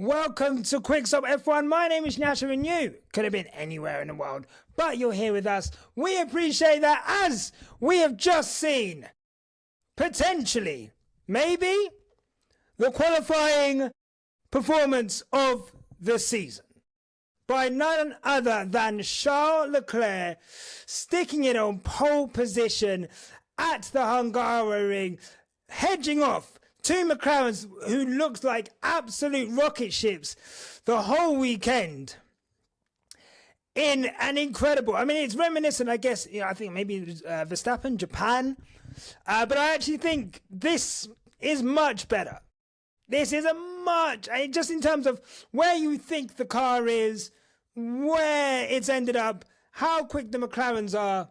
Welcome to Quick Stop F1. My name is Nyasha and you could have been anywhere in the world, but you're here with us. We appreciate that, as we have just seen, potentially, maybe, the qualifying performance of the season by none other than Charles Leclerc, sticking it on pole position at the Hungarian, hedging off two McLarens who looks like absolute rocket ships the whole weekend in an incredible, I mean, it's reminiscent, I guess, I think maybe Verstappen, Japan, but I actually think this is much better. This is just in terms of where you think the car is, where it's ended up, how quick the McLarens are.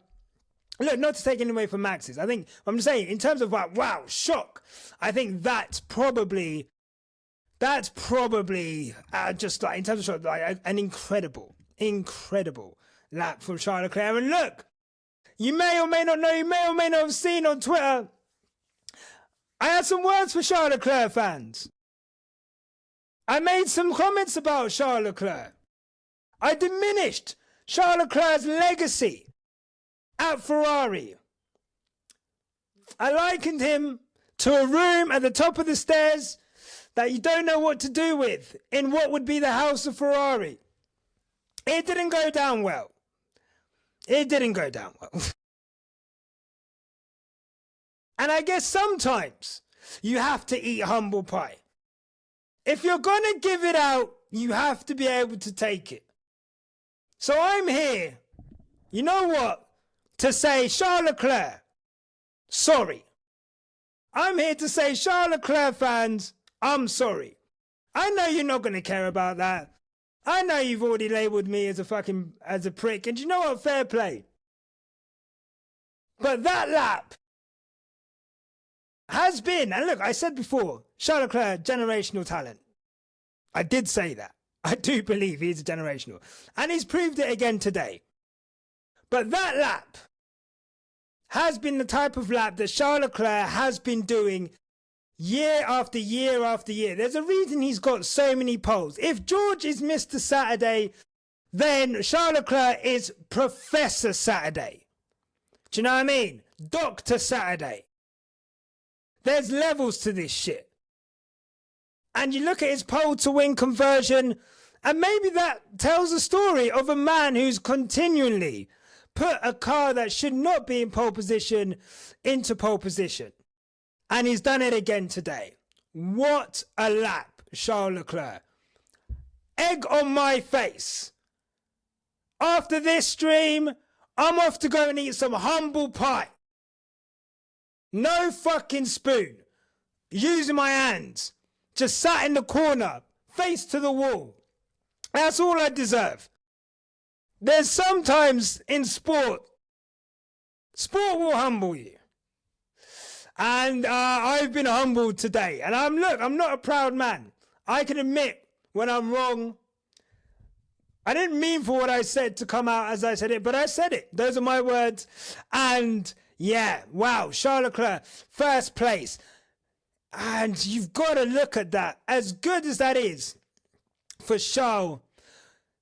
Look, not to take anything away from Max's. I think, I'm just saying, in terms of like, wow, shock, I think that's probably just like, in terms of shock, like an incredible lap from Charles Leclerc. And look, you may or may not know, you may or may not have seen on Twitter, I had some words for Charles Leclerc fans. I made some comments about Charles Leclerc. I diminished Charles Leclerc's legacy at Ferrari. I likened him to a room at the top of the stairs that you don't know what to do with in what would be the house of Ferrari. It didn't go down well. It didn't go down well. And I guess sometimes you have to eat humble pie. If you're gonna give it out, you have to be able to take it. So I'm here, you know what? To say, Charles Leclerc, sorry. I'm here to say, Charles Leclerc fans, I'm sorry. I know you're not going to care about that. I know you've already labelled me as a prick. And you know what? Fair play. But that lap has been, and look, I said before, Charles Leclerc, generational talent. I did say that. I do believe he's a generational. And he's proved it again today. But that lap has been the type of lap that Charles Leclerc has been doing year after year after year. There's a reason he's got so many poles. If George is Mr. Saturday, then Charles Leclerc is Professor Saturday. Do you know what I mean? Dr. Saturday. There's levels to this shit. And you look at his pole to win conversion, and maybe that tells a story of a man who's continually put a car that should not be in pole position into pole position. And he's done it again today. What a lap, Charles Leclerc. Egg on my face. After this stream, I'm off to go and eat some humble pie. No fucking spoon. Using my hands. Just sat in the corner, face to the wall. That's all I deserve. There's sometimes in sport will humble you. And I've been humbled today. And I'm not a proud man. I can admit when I'm wrong. I didn't mean for what I said to come out as I said it, but I said it. Those are my words. And yeah, wow, Charles Leclerc, first place. And you've got to look at that. As good as that is for Charles,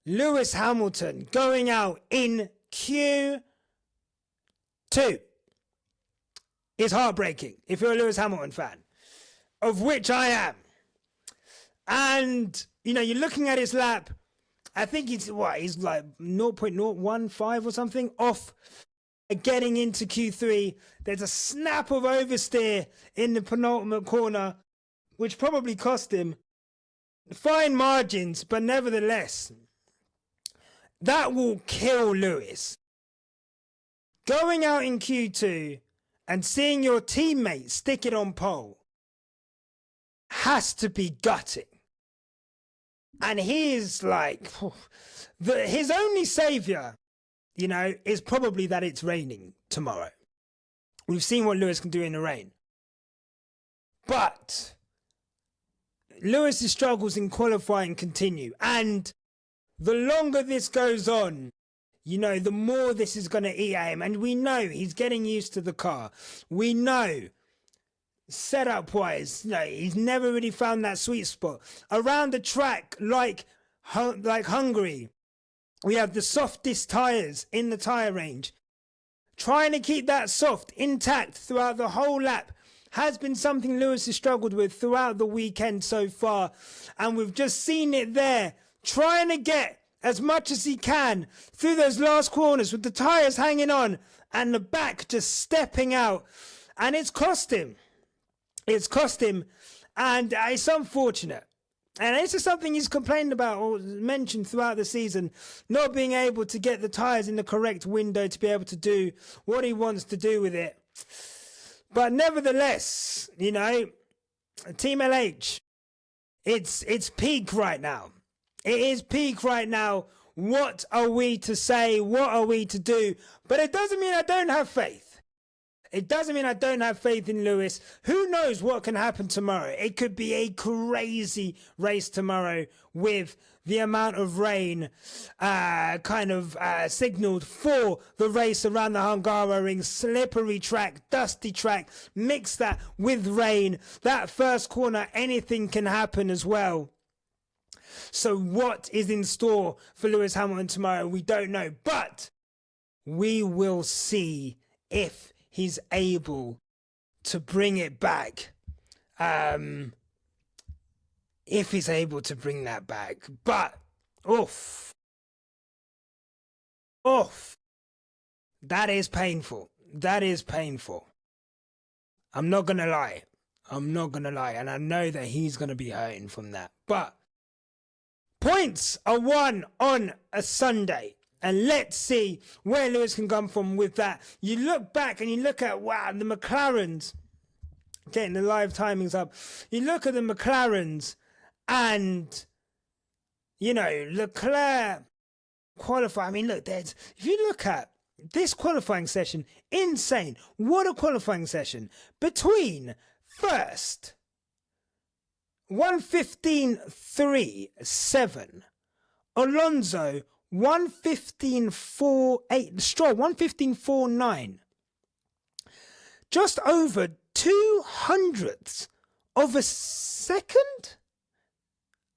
Lewis Hamilton going out in Q2 is heartbreaking if you're a Lewis Hamilton fan, of which I am. And, you know, you're looking at his lap, I think he's like 0.015 or something off getting into Q3. There's a snap of oversteer in the penultimate corner, which probably cost him fine margins, but nevertheless, that will kill Lewis. Going out in Q2 and seeing your teammate stick it on pole has to be gutting. And he is like, his only saviour, you know, is probably that it's raining tomorrow. We've seen what Lewis can do in the rain. But Lewis's struggles in qualifying continue. And the longer this goes on, you know, the more this is going to eat at him. And we know he's getting used to the car. We know setup wise, he's never really found that sweet spot around the track. Like Hungary, we have the softest tires in the tire range. Trying to keep that soft intact throughout the whole lap has been something Lewis has struggled with throughout the weekend so far, and we've just seen it there, trying to get as much as he can through those last corners with the tires hanging on and the back just stepping out, and it's cost him. It's cost him, and it's unfortunate. And this is something he's complained about or mentioned throughout the season, not being able to get the tyres in the correct window to be able to do what he wants to do with it. But nevertheless, Team LH, it's peak right now. It is peak right now. What are we to say? What are we to do? But it doesn't mean I don't have faith. It doesn't mean I don't have faith in Lewis. Who knows what can happen tomorrow? It could be a crazy race tomorrow with the amount of rain signaled for the race around the Hungaroring. Slippery track, dusty track. Mix that with rain. That first corner, anything can happen as well. So what is in store for Lewis Hamilton tomorrow? We don't know. But we will see if he's able to bring it back. If he's able to bring that back. But, that is painful. That is painful. I'm not going to lie. And I know that he's going to be hurting from that. But points are won on a Sunday. And let's see where Lewis can come from with that. You look back and you look at, wow, the McLarens. Getting the live timings up. You look at the McLarens and, Leclerc qualify. I mean, look, if you look at this qualifying session, insane. What a qualifying session. Between first, 1:15.3.7, Alonso, 1:15.4.8, Stroll 1:15.4.9. Just over 200ths of a second?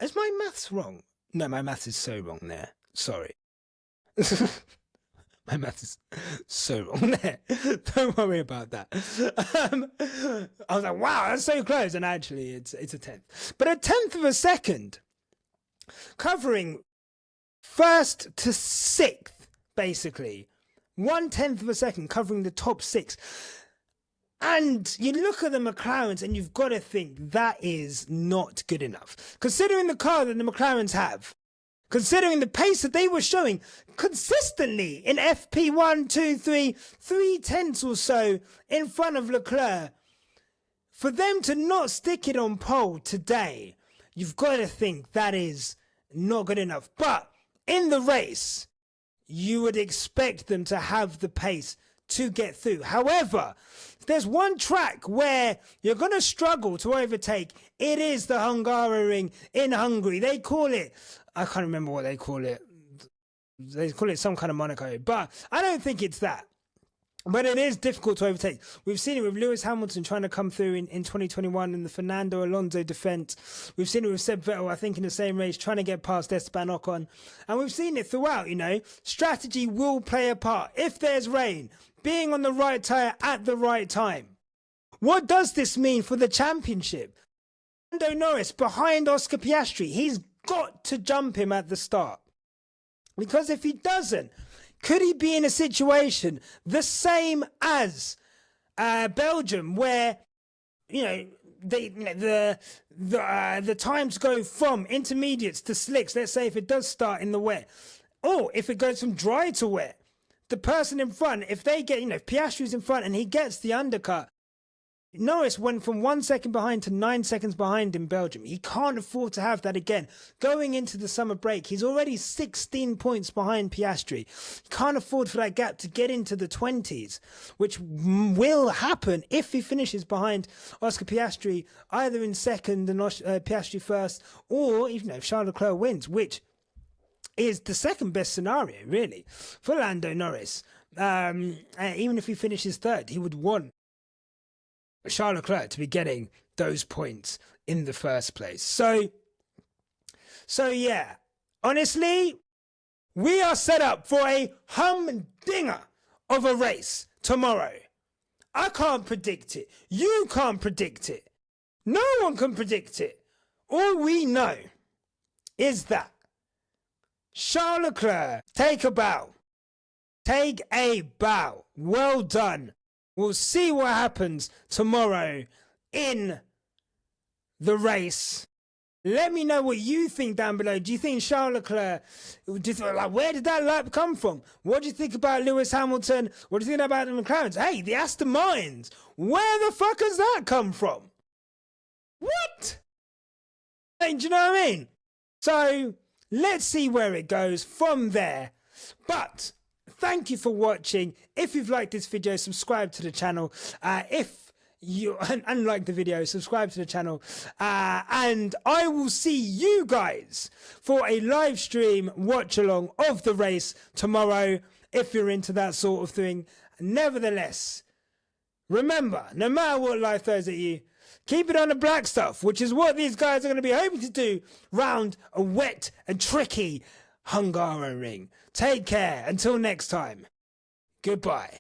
Is my maths wrong? No, my maths is so wrong there. Sorry. My maths is so wrong there. Don't worry about that. I was like, wow, that's so close. And actually, it's a tenth. But a tenth of a second covering first to sixth, basically. 1/10 of a second covering the top six. And you look at the McLarens and you've got to think that is not good enough. Considering the car that the McLarens have, considering the pace that they were showing consistently in FP1, 2, 3, 3/10 or so in front of Leclerc, for them to not stick it on pole today, you've got to think that is not good enough. But in the race, you would expect them to have the pace to get through. However, if there's one track where you're going to struggle to overtake, it is the Hungaroring in Hungary. They call it, I can't remember what they call it. They call it some kind of Monaco, but I don't think it's that. But it is difficult to overtake. We've seen it with Lewis Hamilton trying to come through in 2021 in the Fernando Alonso defence. We've seen it with Seb Vettel, I think, in the same race, trying to get past Esteban Ocon. And we've seen it throughout, Strategy will play a part. If there's rain, being on the right tyre at the right time. What does this mean for the championship? Lando Norris behind Oscar Piastri. He's got to jump him at the start. Because if he doesn't, could he be in a situation the same as Belgium, where the times go from intermediates to slicks? Let's say if it does start in the wet, or if it goes from dry to wet, the person in front, if they get, if Piastri's in front and he gets the undercut, Norris went from 1 second behind to 9 seconds behind in Belgium. He can't afford to have that again. Going into the summer break, he's already 16 points behind Piastri. He can't afford for that gap to get into the 20s, which will happen if he finishes behind Oscar Piastri, either in second and Piastri first, or even if Charles Leclerc wins, which is the second best scenario, really, for Lando Norris. Even if he finishes third, he would want Charles Leclerc to be getting those points in the first place. So yeah, honestly, we are set up for a humdinger of a race tomorrow. I can't predict it. You can't predict it. No one can predict it. All we know is that Charles Leclerc, take a bow. Take a bow. Well done. We'll see what happens tomorrow in the race. Let me know what you think down below. Do you think Charles Leclerc, where did that lap come from? What do you think about Lewis Hamilton? What do you think about the McLarens? Hey, the Aston Martins. Where the fuck has that come from? What? Hey, do you know what I mean? So let's see where it goes from there. But thank you for watching. If you've liked this video, subscribe to the channel. If you unlike the video, subscribe to the channel. And I will see you guys for a live stream watch along of the race tomorrow, if you're into that sort of thing. Nevertheless, remember, no matter what life throws at you, keep it on the black stuff, which is what these guys are going to be hoping to do round a wet and tricky Hungarian ring. Take care. Until next time. Goodbye.